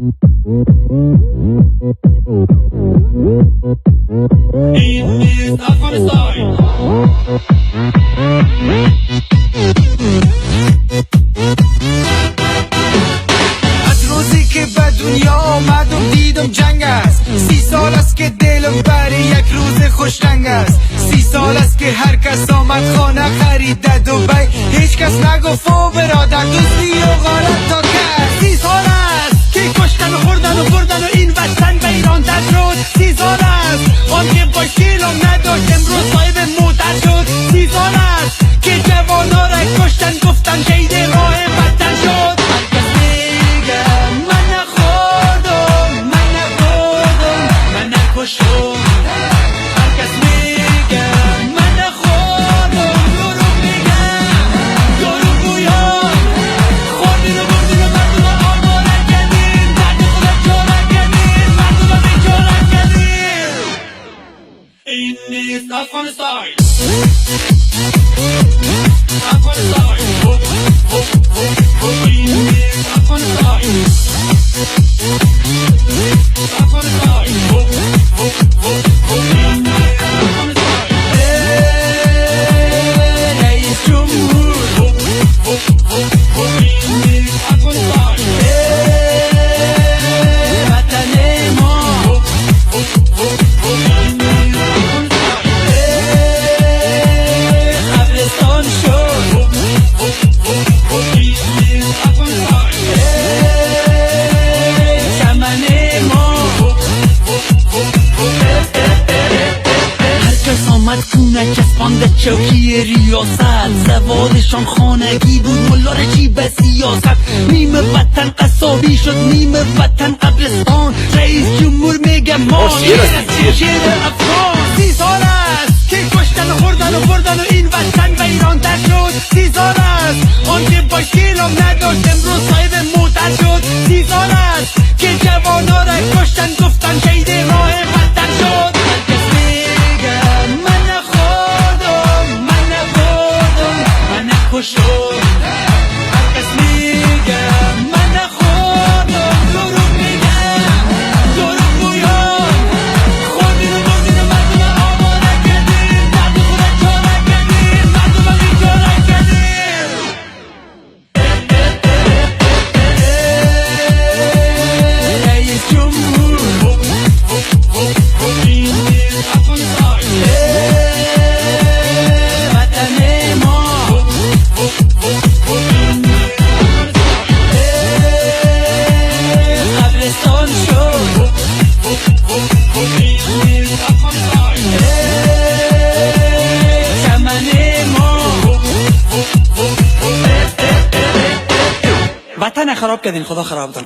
این نیست افغانستان. از روزی که به دنیا آمدم دیدم جنگ است. 30 سال است که دلم برای یک روز خوشرنگ است. 30 سال است که هر کس آمد خانه خریده دبی، هیچ کس نگفت و برادر دوستی و غارت تا کرد. 30 سال است که کشتن و خوردن و بردن و این وطن به ایران در شد. 30 سال است آن که با شیلم نداشت امروز صاحب موتر شد. 30 سال است که جوانا را کشتن گفتن شهید راه وطن شد. هر کس میگه من نخوردم، من نخوردم، من نکشتم. هر کس میگه من نخوردم، دروغ میگن، دروغ گویان. خوردین و بردین و مردم را آواره کردین، درد خودت چاره کردین، مردم را بیچاره کردین. این نیست افغانستان. افغانستان این نیست افغانستان. افغانستان این نیست افغانستان. رئیس جمهور این نیست افغانستان. وطن ما این نیست افغانستان. قبرستان شد این نیست افغانستان. چمن ما هر کس آمد کونه چسبانده چوکی ریاست. سوادشان خانگی بود ملا رجی به سیاست. نیم وطن قصابی شد نیم وطن قبرستان. رئیس جمهور میگه ما شیر افغان. 30 سال است که کشتن و خوردن و بردن و این وطن به ایران در شد. 30 سال است آن که با شیلم نداشت امروز صاحب موتر شد. 30 سال است که جوانا را کشتن گفتن شهید راه وطن شد. هر کس میگه من نخوردم، من نخوردم، من نکشتم. هر کس میگه من نخوردم، دروغ میگن، دروغ گویان. خوردین و بردین و مردم را آواره کردین، درد خودت چاره کردین، مردم را بیچاره کردین. رئیس جمهور این نیست افغانستان. وطن ما این نیست افغانستان. قبرستان شد این نیست افغانستان. چمن ما وطن خراب کردین، خدا خرابتان.